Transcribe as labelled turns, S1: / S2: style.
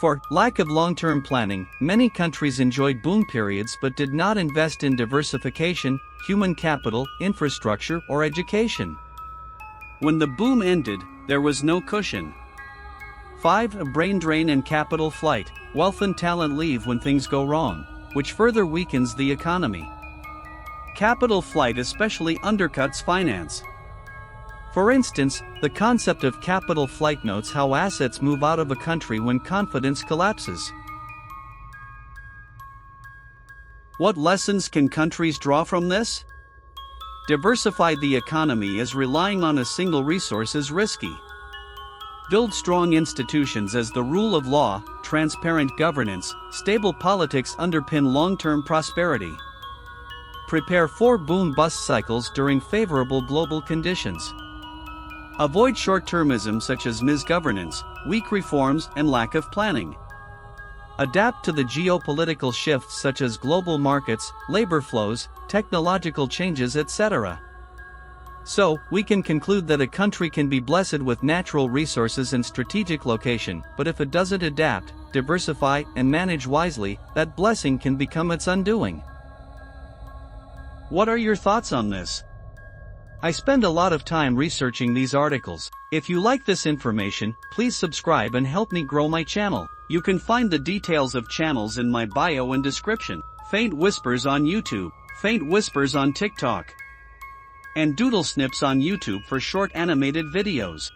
S1: For lack of long-term planning, many countries enjoyed boom periods but did not invest in diversification, human capital, infrastructure, or education. When the boom ended, there was no cushion. 5. A brain drain and capital flight. Wealth and talent leave when things go wrong, which further weakens the economy. Capital flight especially undercuts finance. For instance, the concept of capital flight notes how assets move out of a country when confidence collapses. What lessons can countries draw from this? Diversify the economy, as relying on a single resource is risky. Build strong institutions, as the rule of law, transparent governance, stable politics underpin long-term prosperity. Prepare for boom-bust cycles during favorable global conditions. Avoid short-termism such as misgovernance, weak reforms, and lack of planning. Adapt to the geopolitical shifts such as global markets, labor flows, technological changes, etc. So, we can conclude that a country can be blessed with natural resources and strategic location, but if it doesn't adapt, diversify, and manage wisely, that blessing can become its undoing. What are your thoughts on this? I spend a lot of time researching these articles. If you like this information, please subscribe and help me grow my channel. You can find the details of channels in my bio and description. Faint Whispers on YouTube, Faint Whispers on TikTok, and Doodle Snips on YouTube for short animated videos.